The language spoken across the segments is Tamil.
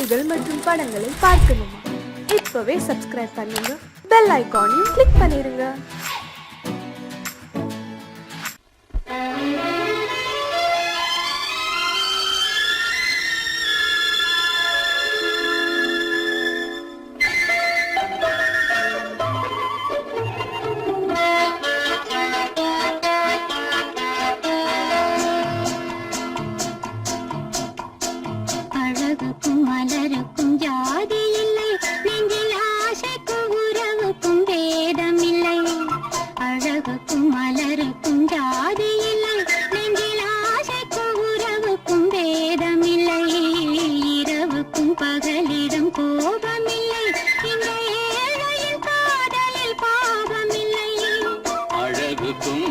பாடல்கள் மற்றும் படங்களை பார்க்கணுமா? இப்பவே சப்ஸ்கிரைப் பண்ணுங்க, பெல் ஐகானையும் கிளிக் பண்ணிருங்க.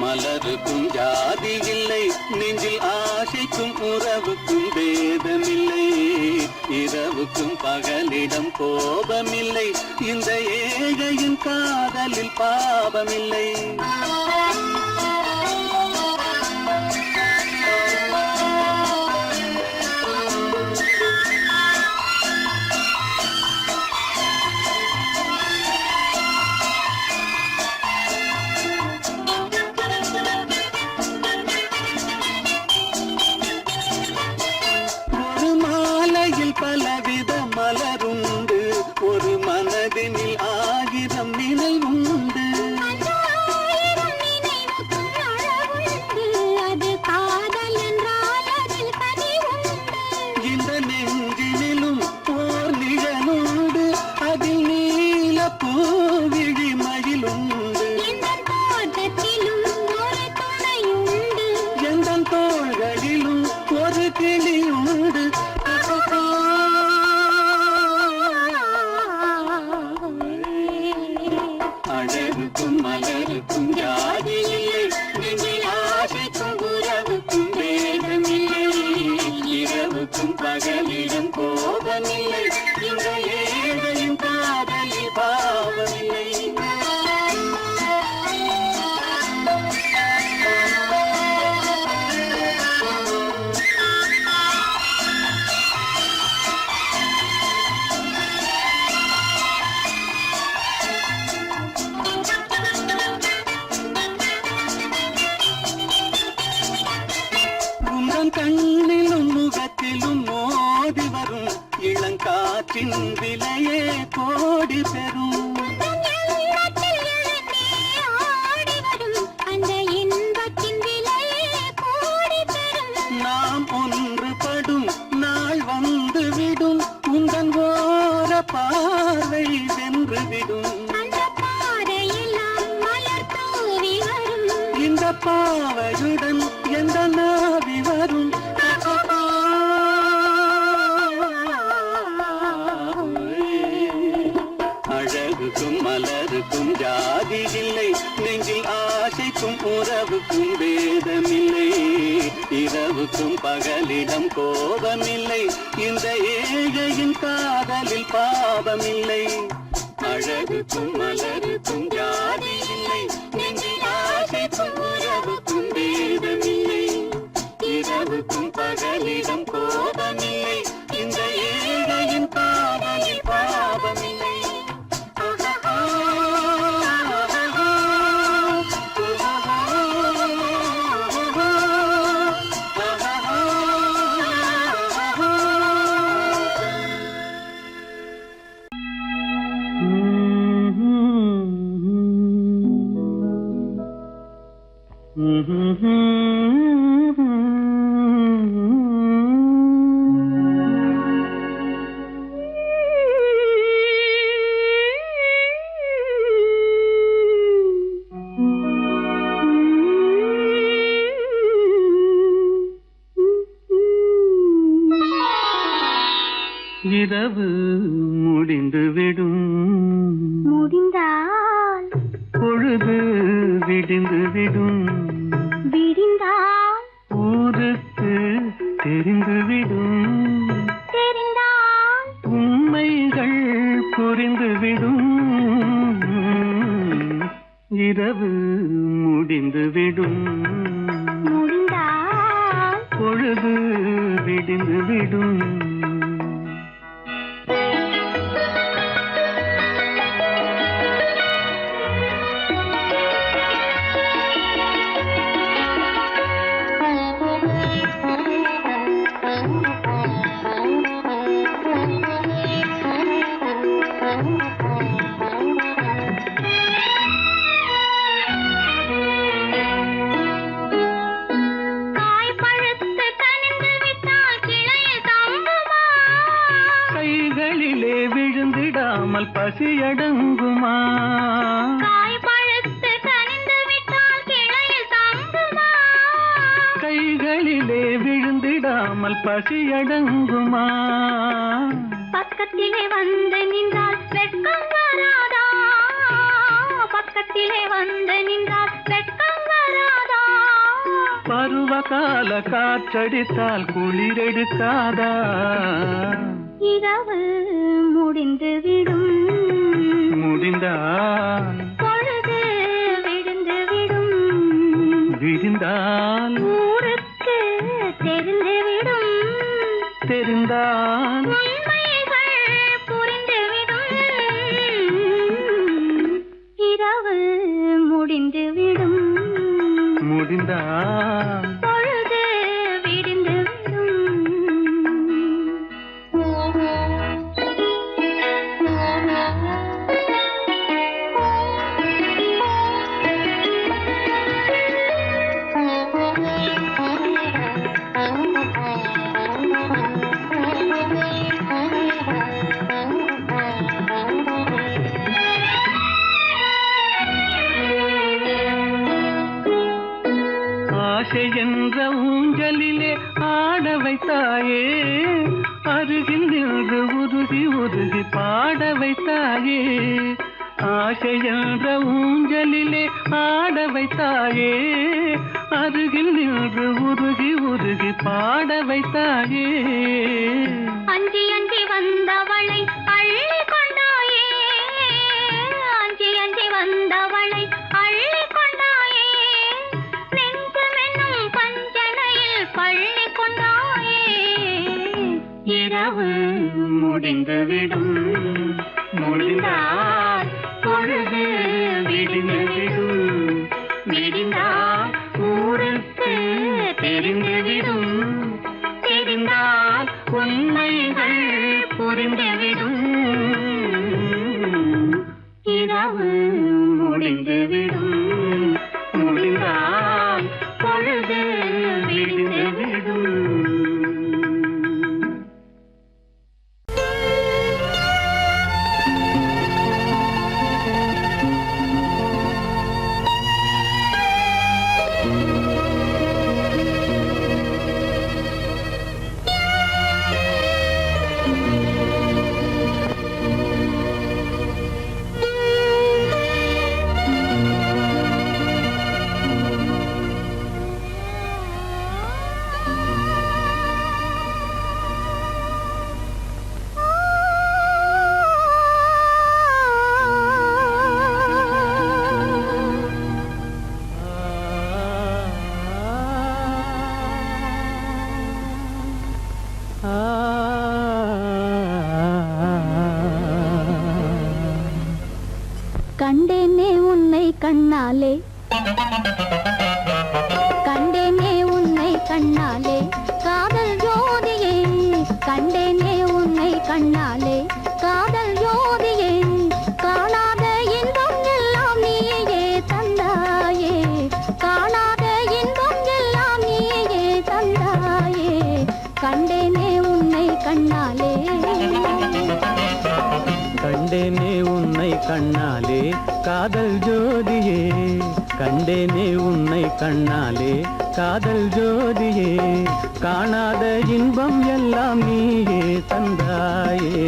மலருக்கும் ஜாதி இல்லை, நெஞ்சில் ஆசைக்கும் உறவுக்கும் பேதமில்லை. இரவுக்கும் பகலிடம் கோபமில்லை, இந்த ஏழையின் காதலில் பாவமில்லை. பலவித மலருண்டு, ஒரு மனதினில் 1000 நினைவுண்டு. இந்த நெஞ்சினிலும் ஓர் நிழலுண்டு, அதில் நீல பூவிழி மயிலுண்டு. எந்த தோள்களிலும் ஒரு கிளியுண்டு. அழகுக்கும் மலருக்கும் ஜாதி இல்லை, நெஞ்சில் ஆசைக்கும் உறவுக்கும் பேதமில்லை. இரவுக்கும் பகலிடம் கோபமில்லை, இந்த ஏழையின் காதலில் பாவமில்லை. கண்ணிலும் முகத்திலும் மோதி வரும் இளங்காற்றின் விலையே கோடி பெறும். நாம் ஒன்றுபடும் நாள் வந்துவிடும், உங்கள் ஓர பார்வை வென்றுவிடும். இந்த பாவையுடன் எந்த நாவி வரும். அழகுக்கும் மலருக்கும் ஜாதி இல்லை, நெஞ்சில் ஆசைக்கும் உறவுக்கும் பேதமில்லை. இரவுக்கும் பகலிடம் கோபமில்லை, இந்த ஏழையின் காதலில் பாவமில்லை. அழகுக்கும் மலருக்கும் ஜாதி இல்லை, நெஞ்சில் ஆசைக்கும் உறவுக்கும் பேதமில்லை. இரவுக்கும் பகலிடம் கோபமில்லை, இந்த ஏழையின் காதலில் பாவமில்லை. இரவு முடிந்துவிடும், முடிந்தால் பொழுது விடிந்துவிடும், விடிந்தால் ஊருக்கு தெரிந்துவிடும், தெரிந்தால் உண்மைகள் புரிந்துவிடும். இரவு முடிந்துவிடும், முடிந்தால் பொழுது விடிந்துவிடும். விடாமல் பசியடங்குமா? காய் பழுத்து கனிந்து விட்டால் கிளையில் தங்குமா? கைகளிலே விழுந்திடாமல் பசியடங்குமா? பக்கத்திலே வந்து நின்றால் வெட்கம் வராதா? பக்கத்திலே வந்து நின்றால் வெட்கம் வராதா? பருவகால காற்றடித்தால் குளிரெடுக்காதா? இரவு முடிந்து விடும், முடிந்தால் பொழுது விழுந்து விடும், விழுந்தால் ஊருக்கு தெரிந்து விடும், தெரிந்தால் உண்மைகள் புரிந்துவிடும். இரவு முடிந்து விடும், முடிந்தால் பொழுது விடிந்து ஆசை என்ற ஊஞ்சலிலே ஆட வைத்தாயே, அருகில் நின்று உருகி உருகி பாட வைத்தாயே. ஆசை என்ற ஊஞ்சலிலே ஆட வைத்தாயே, அருகில் நின்று உருகி உருகி பாட வைத்தாயே. அஞ்சி அஞ்சி வந்தவளை அள்ளி கொண்டாயே, அஞ்சி அஞ்சி வந்தவளை அள்ளி கொண்டாயே. நெஞ்சமென்னும் பஞ்சனையில் பள்ளி கொண்டாயே. இரவு முடிந்துவிடும், முடிந்தால் பொழுது விடிந்துவிடும், விடிந்தால் ஊருக்கு தெரிந்துவிடும், தெரிந்தால் உண்மைகள் புரிந்துவிடும். இரவு முடிந்துவிடும், முடிந்தால் பொழுது விடிந்துவிடும். கண்டேனே உன்னை கண்ணாலே, கண்டேனே உன்னை கண்ணாலே, காதல் ஜோதியே. கண்டேனே உன்னை கண்ணாலே, காதல் ஜோதியே. காணாத இன்பம் எல்லாம் நீயே தந்தாயே, காணாத இன்பம் எல்லாம் நீயே தந்தாயே. கண்டேனே உன்னை கண்ணாலே, கண்டேனே உன்னை கண்ணாலே, காதல் ஜோதியே. கண்டேனே உன்னை கண்ணாலே, காதல் ஜோதியே. காணாத இன்பம் எல்லாம் நீயே தந்தாயே,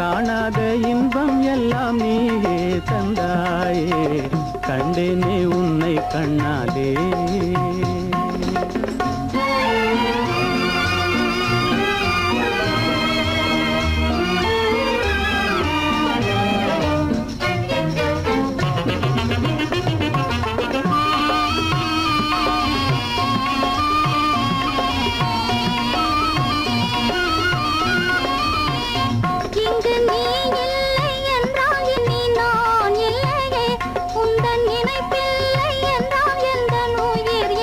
காணாத இன்பம் எல்லாம் நீயே தந்தாயே. கண்டேனே உன்னை கண்ணாலே. இங்கு நீ இல்லை என்றால் இனி நான் இல்லையே, உந்தன் நினைப்பில்லை என்றால் எந்த உயிர்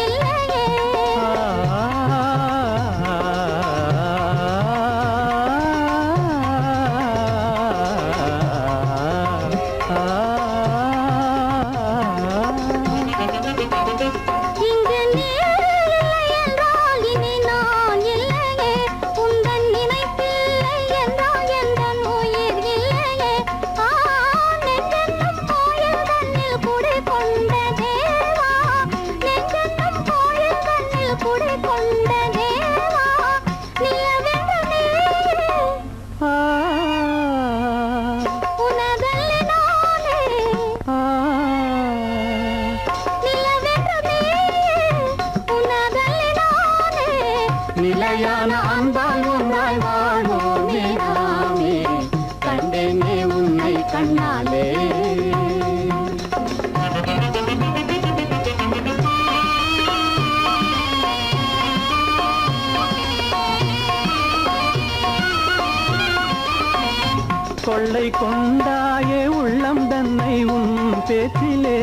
கொள்ளை கொண்டாயே உள்ளம் தன்னை உன் பேச்சிலே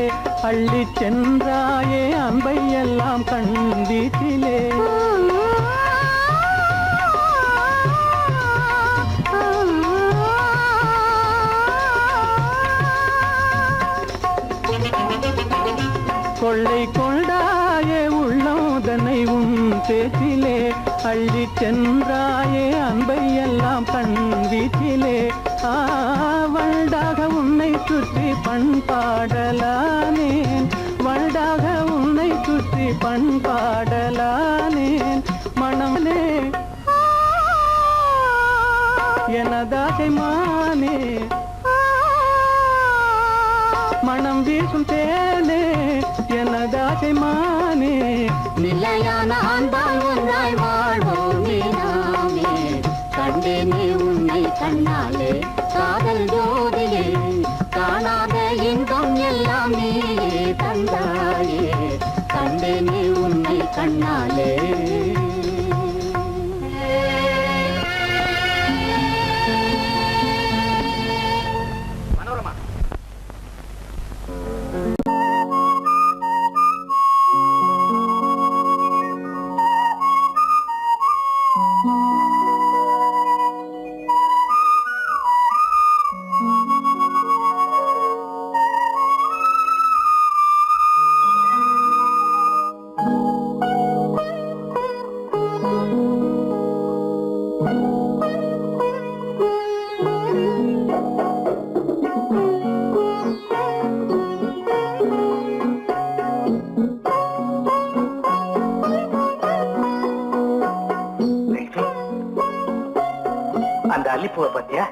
அள்ளி சென்றாயே அன்பை எல்லாம் கண் வீட்டிலே கொள்ளை கொண்டாயே உள்ளம் தன்னை உன் பேச்சிலே அள்ளி சென்றாயே அன்பை எல்லாம் கண் வீட்டிலே வண்டாக உன்னை சுற்றி பண்பாடலானேன் வண்டாக உன்னை சுற்றி பண்பாடலானேன் மனமே எனதாகை மானே மனம் வீசும் தேனே எனதாகை மானே நிலையான அன்பால் ஒன்றாய் வாழ்வோமே நாமே கண்டேனே உன்னை கண்ணாலே காதல் ஜோதியே காணாத இன்பம் எல்லாம் நீயே தந்தாயே கண்டேனே உன்னை கண்ணாலே அந்த அல்லிப்பூவை பத்தியா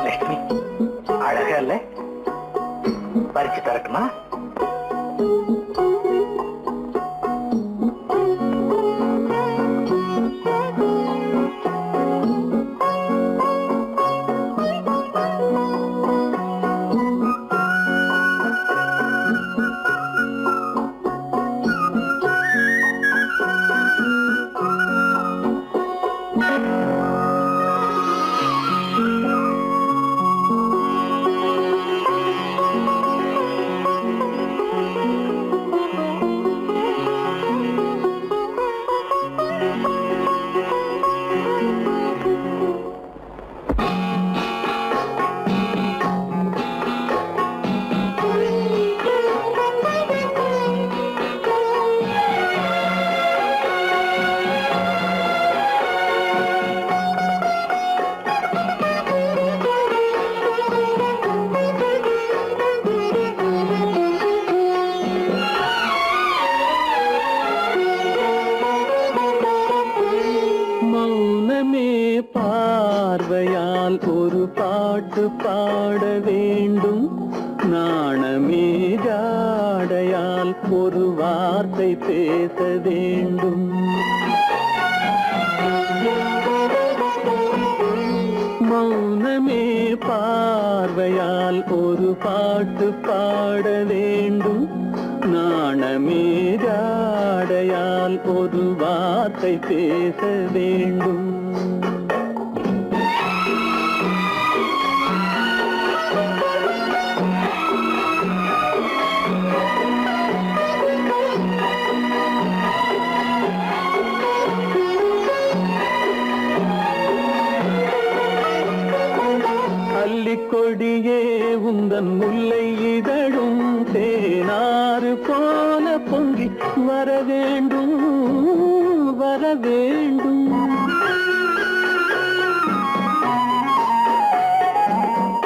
லட்சுமி அழகா இல்ல பறிச்சு தரட்டுமா பார்வையால் ஒரு பாட்டு பாட வேண்டும் நாணமே ஜாடையால் ஒரு வார்த்தை பேச வேண்டும் மௌனமே பார்வையால் ஒரு பாட்டு பாட வேண்டும் நாணமே ஜாடையால் ஒரு வார்த்தை பேச வேண்டும் கொடியே உந்தன் முல்லை இதழும் தேனாறு போல பொங்கி வர வேண்டும் வர வேண்டும்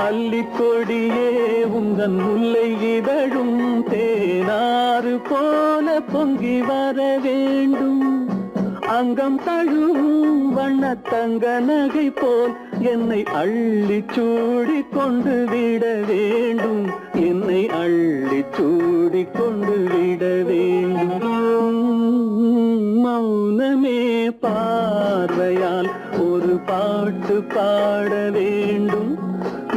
அல்லிக்கொடியே உந்தன் முல்லை இதழும் தேனாறு போல பொங்கி வர வேண்டும் அங்கம் தழுவும் வண்ணத்தங்க நகை போல் என்னை அள்ளி சூடி கொண்டு விட வேண்டும் என்னை அள்ளி சூடி கொண்டு விட வேண்டும் மௌனமே பார்வையால் ஒரு பாட்டு பாட வேண்டும்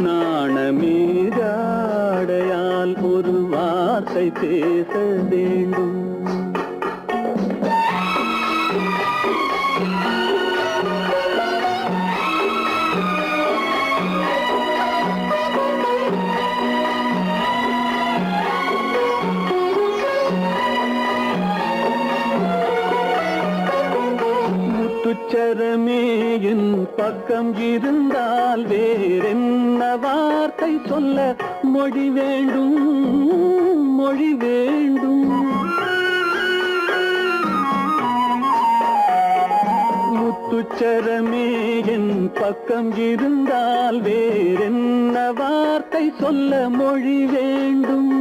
நாணமே ஜாடையால் ஒரு வார்த்தை பேச வேண்டும் என் பக்கம் இருந்தால் வேறென்ன வார்த்தை சொல்ல மொழி வேண்டும் மொழி வேண்டும். முத்துச்சரமே என் பக்கம் இருந்தால் வேறென்ன வார்த்தை சொல்ல மொழி வேண்டும்.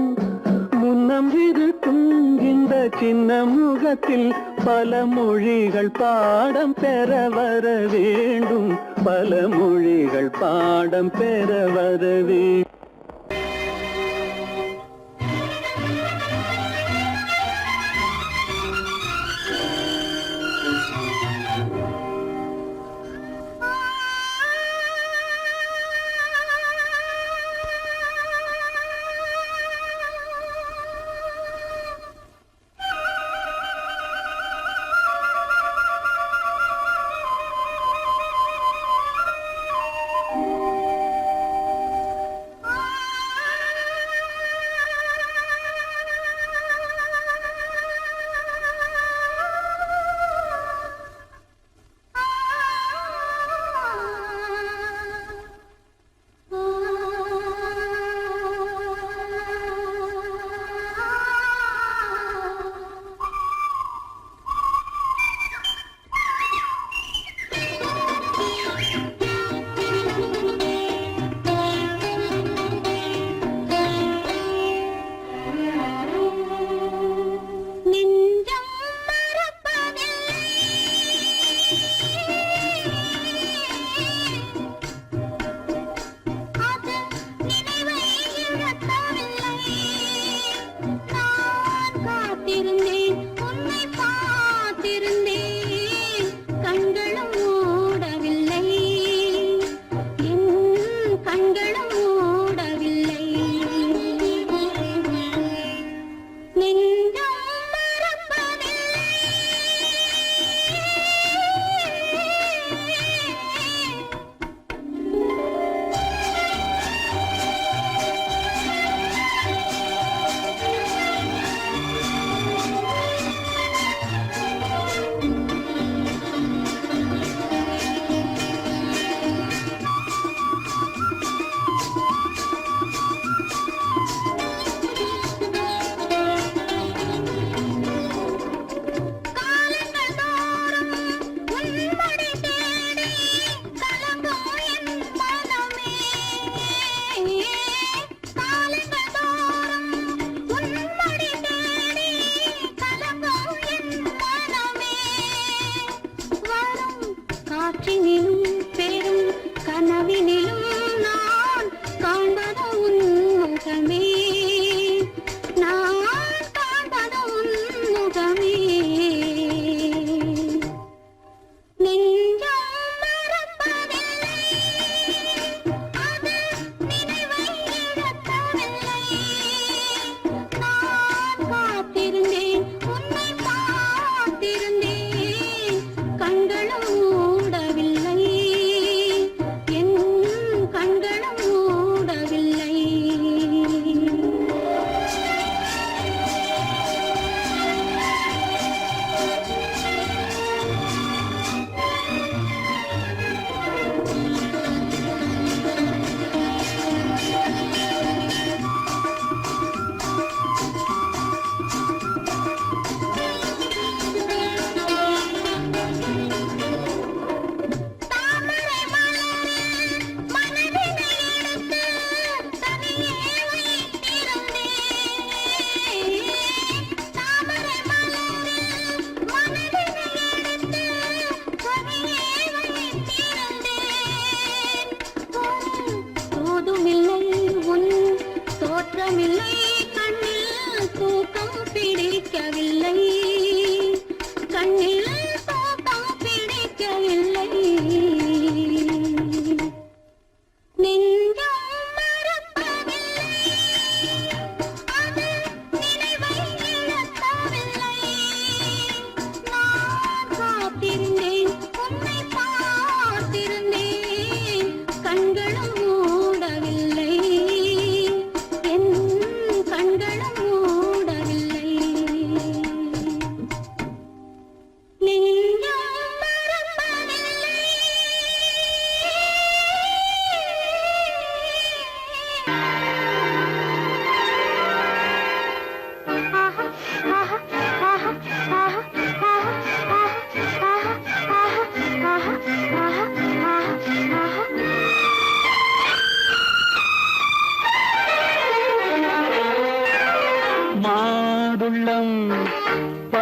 முன்னம் இருக்கும் இந்த சின்ன முகத்தில் பல மொழிகள் பாடம் பெற வர வேண்டும். பல மொழிகள் பாடம் பெற வர வேண்டும்.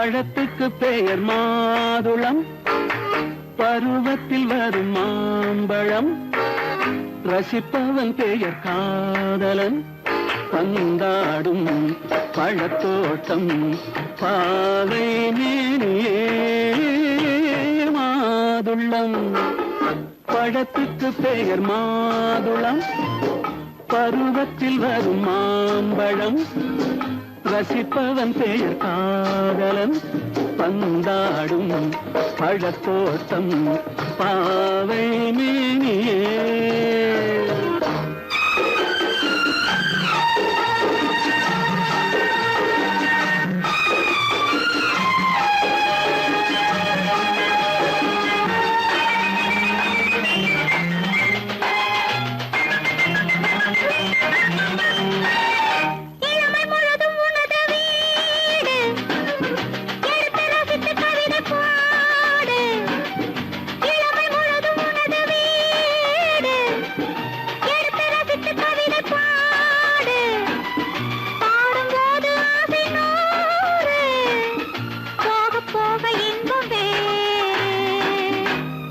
பழத்துக்கு பெயர் மாதுளம், பருவத்தில் வரும் மாம்பழம், ரசிப்பவன் பெயர் காதலன், பந்தாடும் பழத்தோட்டம் பாவை மேனியே மாதுளம். பழத்துக்கு பெயர் மாதுளம், பருவத்தில் வரும் மாம்பழம், ரசிப்பவன் பெயர் காதலன், பந்தாடும் பழத்தோட்டம் பாவை மேனியே.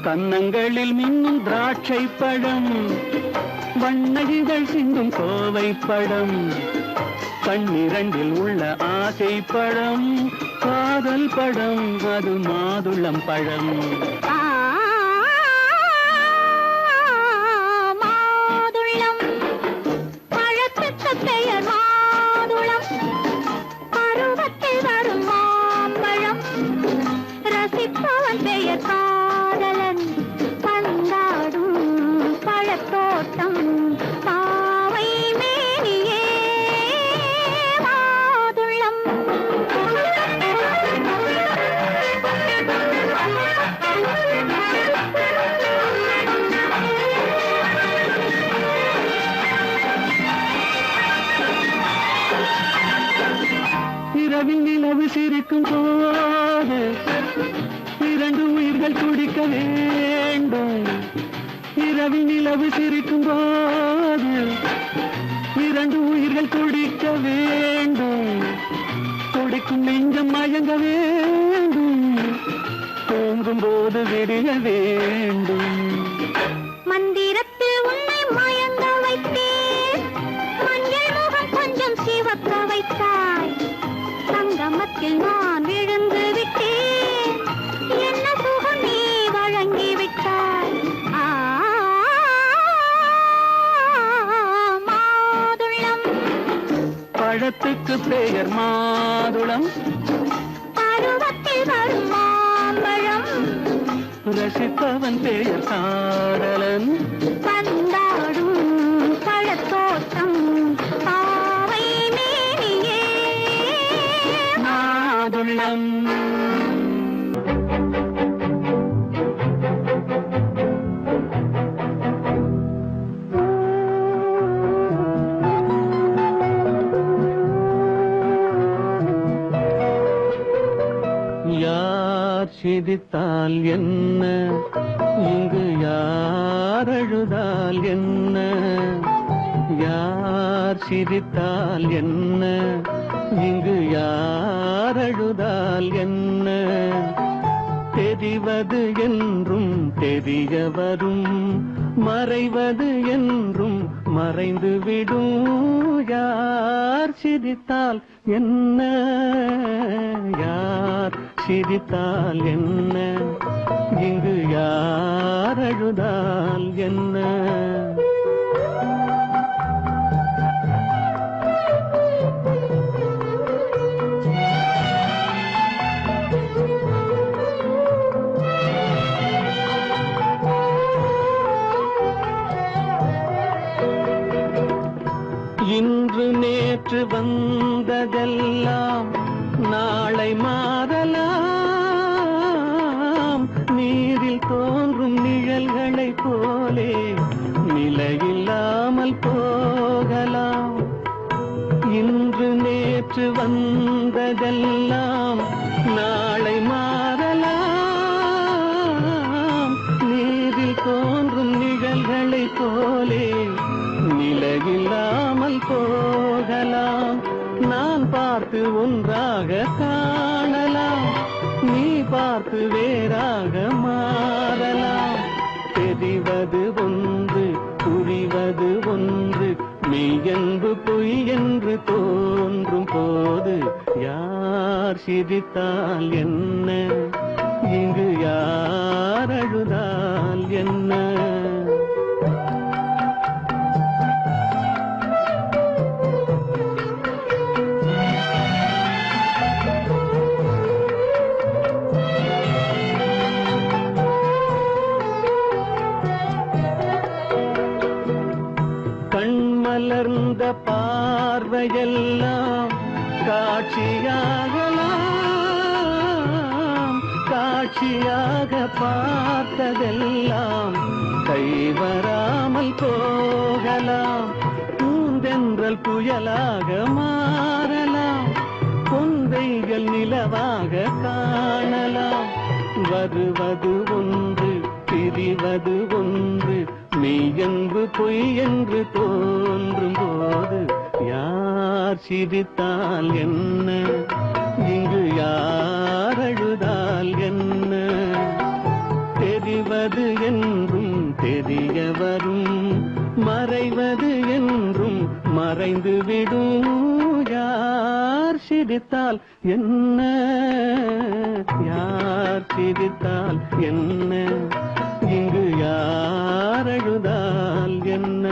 கன்னங்களில் மின்னும் திராட்சை பழம், வண்ண இதழ் சிந்தும் கோவை பழம், கண்ணிரண்டில் உள்ள ஆசை பழம் காதல் பழம், அது மாதுளம் பழம். மாதுளம் பழத்துக்கு பெயர் மாதுளம், பருவத்தில் வரும் மாம்பழம், ரசிப்பவன் பெயர் காதலன், பந்தாடும் பழத்தோட்டம் பாவை மேனியே மாதுளம். இரவில் நிலவு சிரிக்கும் போது இரண்டு உயிர்கள் துடிக்க வேண்டும். இரவில் நிலவு சிரிக்கும் போது இரண்டு உயிர்கள் துடிக்க வேண்டும். துடிக்கும் நெஞ்சம் மயங்க வேண்டும், தூங்கும் போது விடிய வேண்டும். மந்திரத்தில் உன்னை மயங்க வைத்தேன், மஞ்சள் முகம் கொஞ்சம் சிவக்க வைத்தாய், சங்கமத்தில் நான் விழுந்து விட்டேன், என்ன சுகம் நீ வழங்கி விட்டாய். மாதுளம் பழத்துக்கு பெயர் மாதுளம், பருவத்தில் வரும் மாம்பழம், ரசிப்பவன் பெயர் காதலன், பந்தாடும் பழத்தோட்டம் பாவை மேனியே மாதுளம். யார் சிரித்தால் என்ன, இங்கு யார் அழுதால் என்ன, யார் சிரித்தால் என்ன, இங்கு யார் அழுதால் என்ன, தெரிவது என்றும் தெரிய வரும், மறைவது என்றும் மறைந்து விடும். யார் சிரித்தால் என்ன, யார் சிரித்தால் என்ன, இங்கு யார் அழுதால் என்ன. இன்று நேற்று வந்ததெல்லாம் நாளை மாறலாம், நீரில் தோன்றும் நிழல்களை போலே நிலையில்லாமல் போகலாம். இன்று நேற்று வந்ததெல்லாம் நாளை மாறலாம், நீரில் தோன்றும் நிழல்களை போலே நிலையில்லாமல் போகலாம். நான் பார்த்து ஒன்றாக காணலாம், கருத்து வேறாக மாறலாம். தெரிவது ஒன்று, புரிவது ஒன்று, மெய்யென்பு பொய் என்று தோன்றும் போது யார் சிரித்தால் என்ன, இங்கு யார் அழுதால் என்ன? கண்மலர்ந்த பார்வையெல்லாம் காட்சியாகலாம், காட்சியாக பார்த்ததெல்லாம் கைவராமல் போகலாம். பூந்தென்றல் புயலாக மாறலாம், பொந்தைகள் நிலவாக காணலாம். வருவது ஒன்று, பிரிவது ஒன்று, மெய்யென்பு பொய் என்று தோன்றும் போது யார் சிரித்தால் என்ன, இங்கு யார் அழுதால் என்ன? தெரிவது என்றும் தெரிய வரும், மறைவது என்றும் மறைந்துவிடும். யார் சிரித்தால் என்ன, யார் சிரித்தால் என்ன, இங்கு யார் அழுதால் என்ன?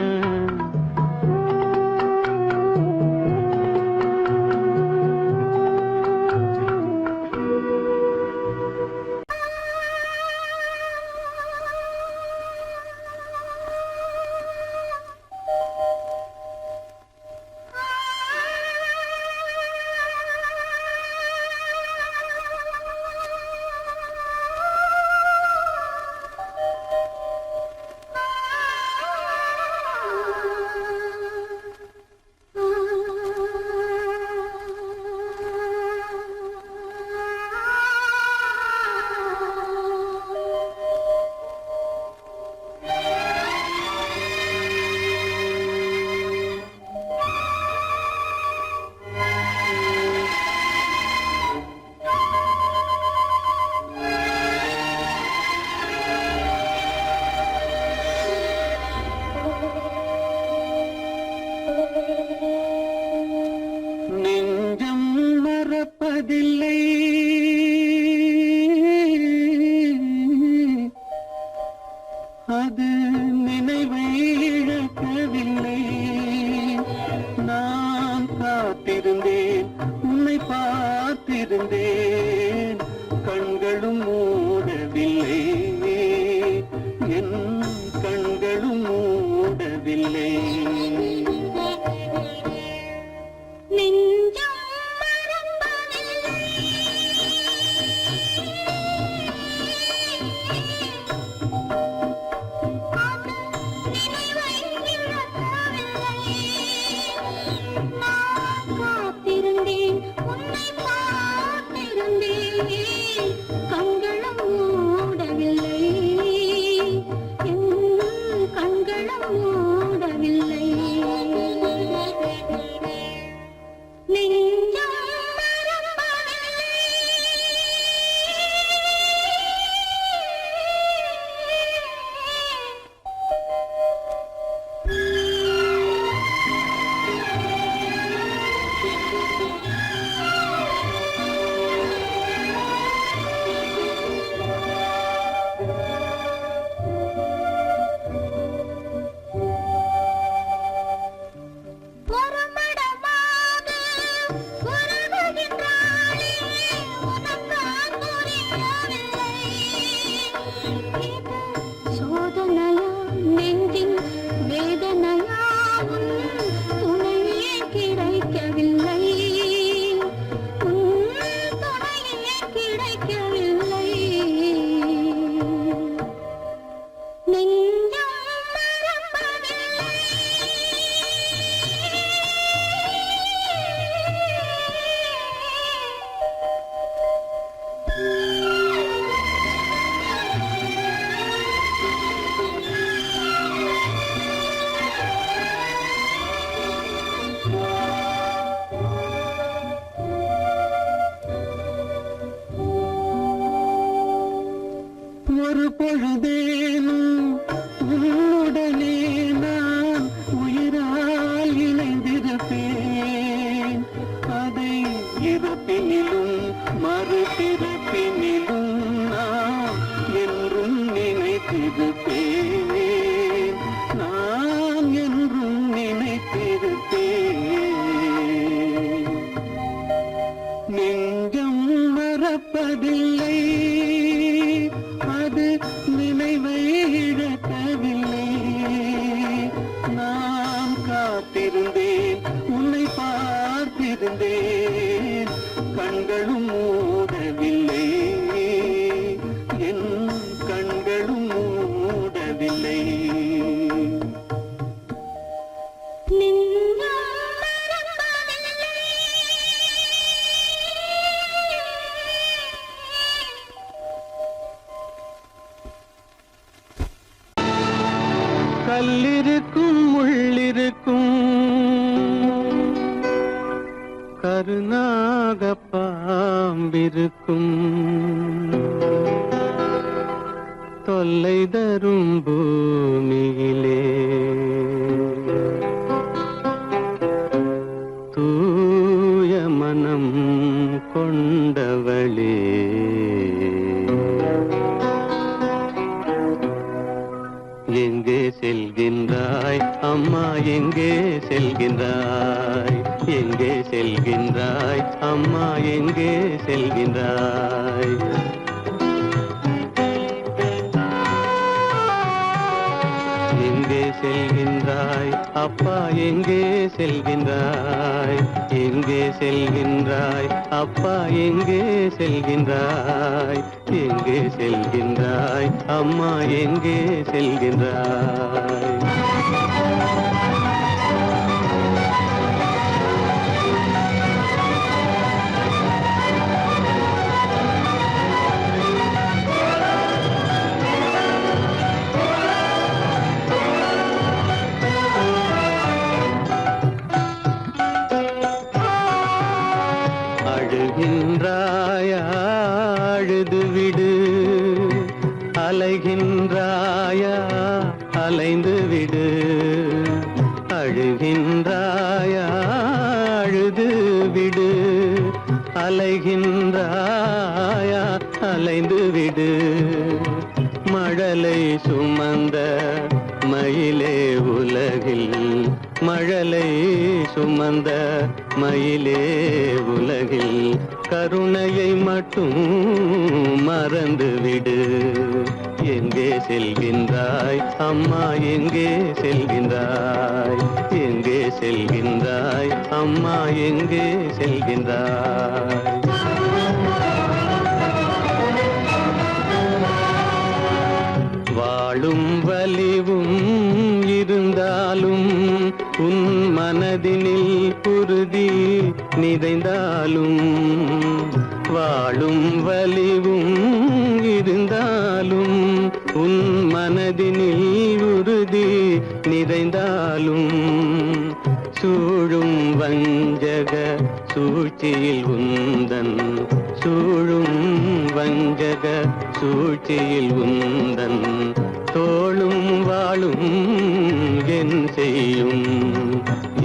நெஞ்சம் மறப்பதில்லை, அது நினைவை இழக்கவில்லை. நான் காத்திருந்தேன், உன்னை பார்த்திருந்தேன், கண்களும் மூடவில்லை, என் கண்களும் மூடவில்லை. நெஞ்சம் மறப்பதில்லை, அது நினைவை இழக்கவில்லை. நான் காத்திருந்தேன், உன்னை பார்த்திருந்தேன், கல்லிருக்கும் முள்ளிருக்கும் கருநாக பாம்பிருக்கும் தொல்லை தரும் பூமியிலே தூய மனம் கொண்டவளே எங்கே செல்கின்றாய் அம்மா எங்கே செல்கின்றாய் எங்கே செல்கின்றாய் அம்மா எங்கே செல்கின்றாய் எங்கே செல்கின்றாய் அப்பா எங்கே செல்கின்றாய் எங்கே செல்கின்றாய் அப்பா எங்கே செல்கின்றாய் எங்கே செல்கின்றாய் அம்மா எங்கே செல்கின்றாய் அழுகின்றாயா அழுது விடு அலைகின்றாயா அலைந்து விடு அழுகின்றாயா அழுது விடு அலைகின்றாயா அலைந்து விடு மழலை சுமந்த மயிலே உலகில் மழலை சுமந்த மயிலே உலகில் கருணையை மட்டும் மறந்துவிடு எங்கே செல்கின்றாய் அம்மா எங்கே செல்கின்றாய் எங்கே செல்கின்றாய் அம்மா எங்கே செல்கின்றாய் வாழும் வலிவும் இருந்தாலும் உன் மனதினில் உறுதி நிறைந்தாலும் வாழும் வலிவும் இருந்தாலும் உன் மனதினில் உறுதி நிறைந்தாலும் சூழும் வஞ்சக சூழ்ச்சியில் உந்தன் சூழும் வஞ்சக சூழ்ச்சியில் உந்தன் தோளும் வாழும் என் செய்யும்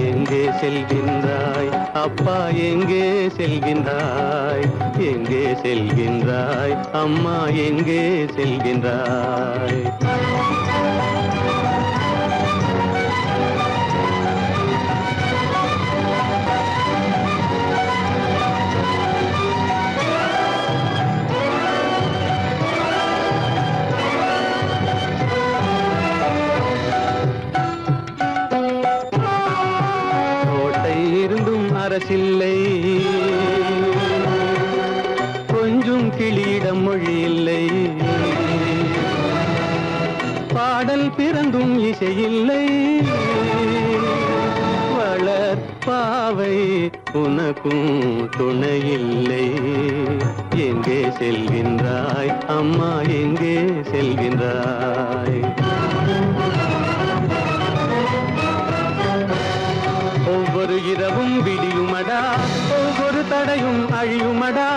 எங்கே செல்கின்றாய் அப்பா எங்கே செல்கின்றாய் எங்கே செல்கின்றாய் அம்மா எங்கே செல்கின்றாய் அரசில்லை கொஞ்சம் கிளியிடம் மொழி இல்லை பாடல் பிறந்தும் இசையில்லை வளர்ப்பாவை உனக்கும் துணையில்லை எங்கே செல்கின்றாய் அம்மா எங்கே செல்கின்றாய் ஒவ்வொரு இரவும் விடியுமடா ஒவ்வொரு தடையும் அழியுமடா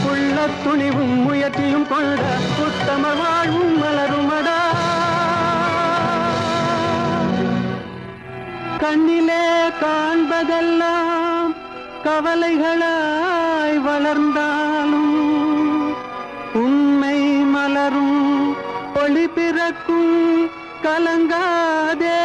உள்ள துணிவும் முயற்சியும் கொண்ட உத்தம வாழ்வும் மலருமடா கண்ணிலே காண்பதெல்லாம் கவலைகளாய் வளர்ந்தாலும் உண்மை மலரும் ஒளி பிறக்கும் கலங்காதே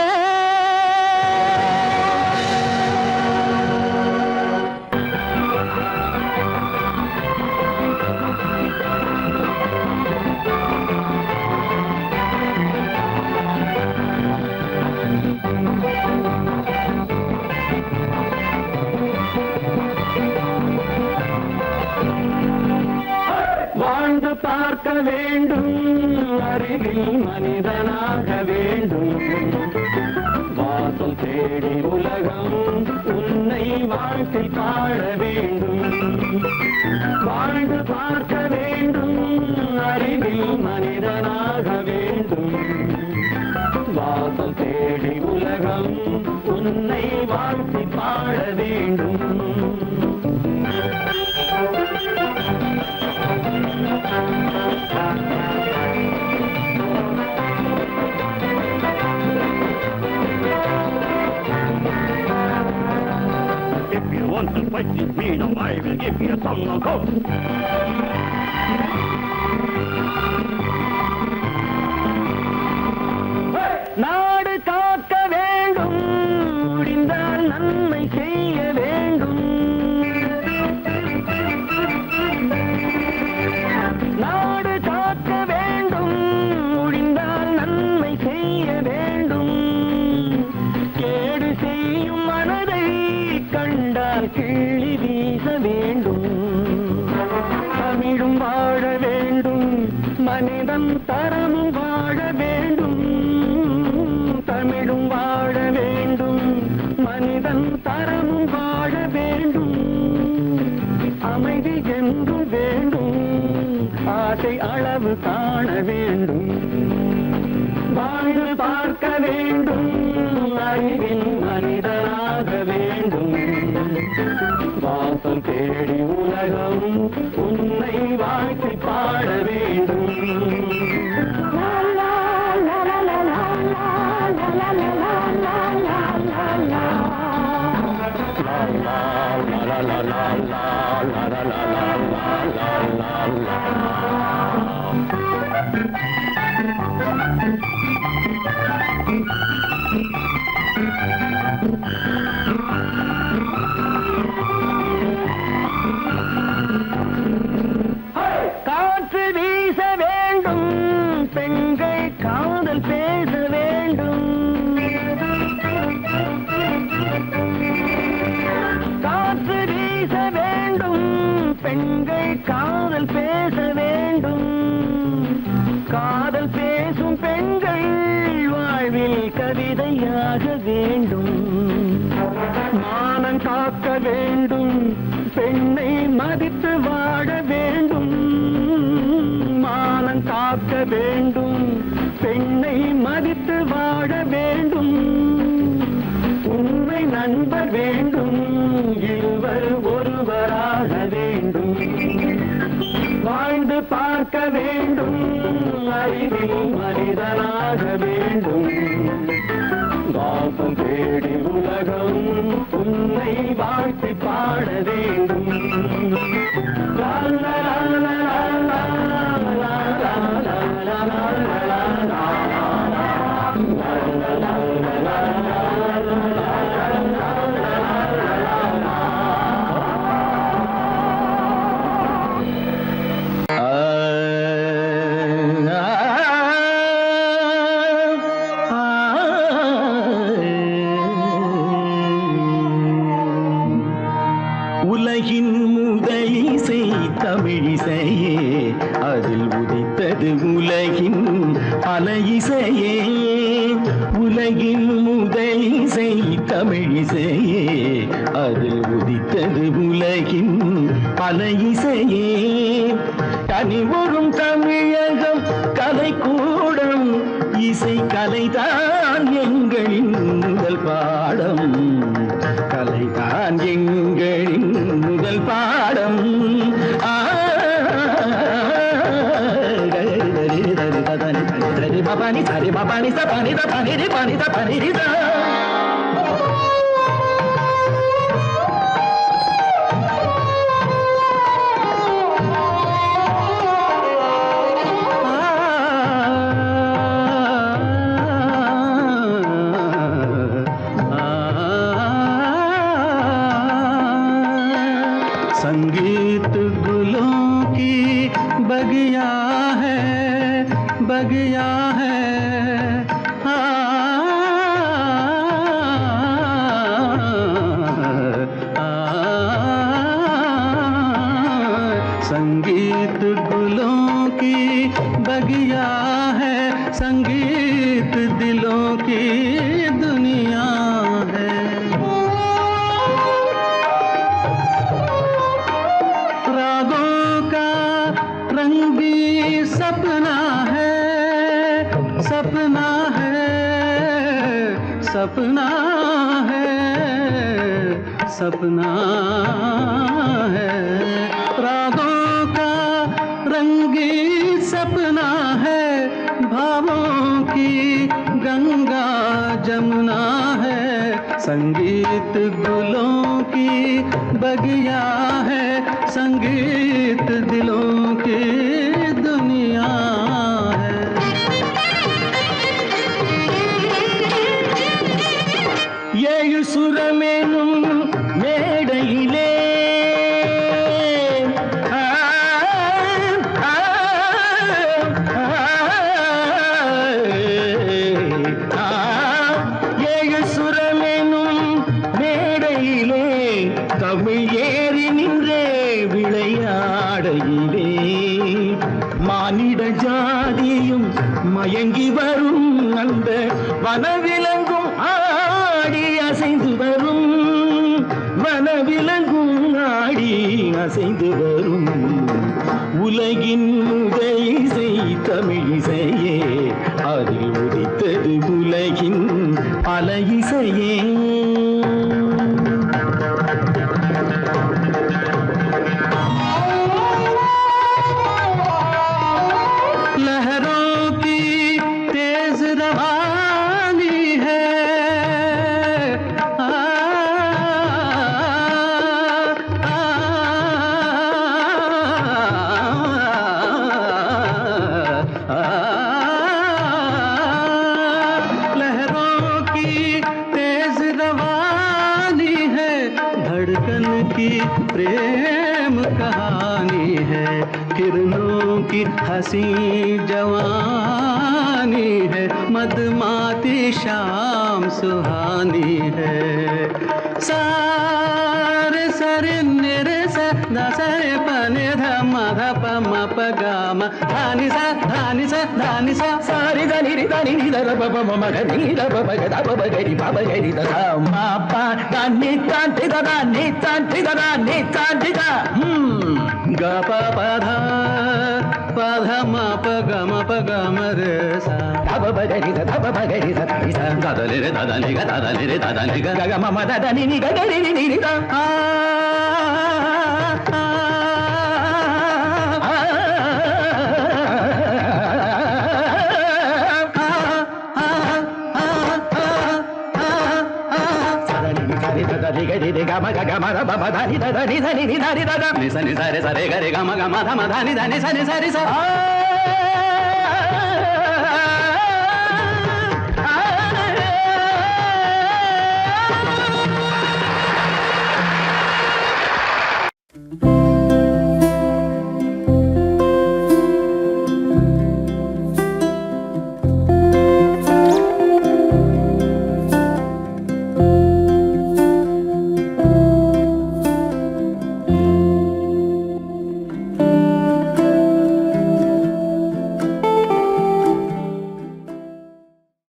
வாழ்ந்து பார்க்க வேண்டும் அருகில் மனிதனாக வேண்டும் பார்க்க வேண்டும் அறிவில் மனிதனாக வேண்டும் வாசல் தேடி உலகம் உன்னை வாழ்த்தி பாட வேண்டும் If you want to fight with me, now I will give you a song of hope. நாடு காக்க வேண்டும் முடிந்தால் நன்மை செய்ய வேண்டும் நாடு காக்க வேண்டும் முடிந்தால் நன்மை செய்ய வேண்டும் கேடு செய்யும் மனதை கண்டால் கிள்ளி வீச வேண்டும் தமிழும் வாழ வேண்டும் மனிதன் தரமும் வாழ வேண்டும் தமிழும் வாழ வேண்டும் மனிதன் தரமும் வாழ வேண்டும் அமைதி என்றும் வேண்டும் ஆசை அளவு காண வேண்டும் வாழ்ந்து பார்க்க வேண்டும் அறிவின் மனிதனாக வேண்டும் வாசல் தேடி உலகம் உன்னை வாழ்த்தி பாட வேண்டும் காற்று வீச வேண்டும் பெண்கள் காதல் பேச வேண்டும் காற்று வீச வேண்டும் பெண்கள் காதல் பேச வேண்டும் காதல் பேசும் பெண்கள் வாழ்வில் கவிதையாக வேண்டும் மானம் காக்க வேண்டும் பெண்ணை மதித்து வாழ வேண்டும் மானம் காக்க வேண்டும் பெண்ணை மதித்து வாழ வேண்டும் உண்மை நண்பர் வேண்டும் இருவர் ஒருவராக வேண்டும் வாழ்ந்து பார்க்க வேண்டும் அறிவில் மனிதனாக வேண்டும் வாசம் தேடி உலகம் உன்னை வாழ்த்தி பாட வேண்டும் லா லா லா லா லா லா லா லா லா உலகின் முதலிசை தமிழிசையே அதில் உதித்தது உலகின் பல இசையே உலகின் முதலிசை தமிழிசையே அதில் உதித்தது உலகின் பல இசையே கனிவரும் தமிழகம் கலைக்கூடம் இசை கலைதான் எங்களின் முதல் பாடம் கலைதான் எங்களின் முதல் பாடம் பபானி சரி பபானி சபானி தபானி பனி தபானி संगीत गुलों की बगिया है संगीत गुलों की बगिया है संगीत दिलों की दुनिया है रागों का सपना है, सपना है, रागों का रंगीन सपना है, भावों की गंगा जमुना है, संगीत गुलों की बगिया है, संगीत दिलों की दुनिया है। ஏழு சுரமெனும் மேடையிலே ஏழு சுரமெனும் மேடையிலே தமிழ் ஏறி நின்றே விளையாடையிலே மானிட ஜாதியும் மயங்கி வரும் அந்த வனவிலங்கும் ஆடி அசைந்து வரும், வனவிலங்கும் ஆடி அசைந்து வரும். உலகின் முதல் இசை தமிழ் இசையே, அதில் உதித்தது உலகின் பல இசையே. लहरों की तेज रवानी है, लहरों की तेज रवानी है, धड़कन की प्रेम कहानी है, किरणों की हंसी जवानी है, मदमाती शाम सुहानी है. सारे सरे निरे सा दसरे पने धम धप म प ग म धानि सा धानि सा धानि सा सारे धनि रि धनि नि ध प प म ग नि ध प प ग ध प प ग रि प प ग रि ध ध म प ग नि ता ति ध ध नि ता ति ध ध नि ता ति ध ग प प ध प ध म प ग म प ग म रे सा ध प प ग रि ध ध प प ग रि ध ध ध ध ध रे ध ध नि ग ध ध नि रे ध ध नि ग ग म म ध ध नि नि ग ग रि नि रि ध ni sa ni sa re sa re ga re ga ma ध ध नि ध नि सा नि सा रे सा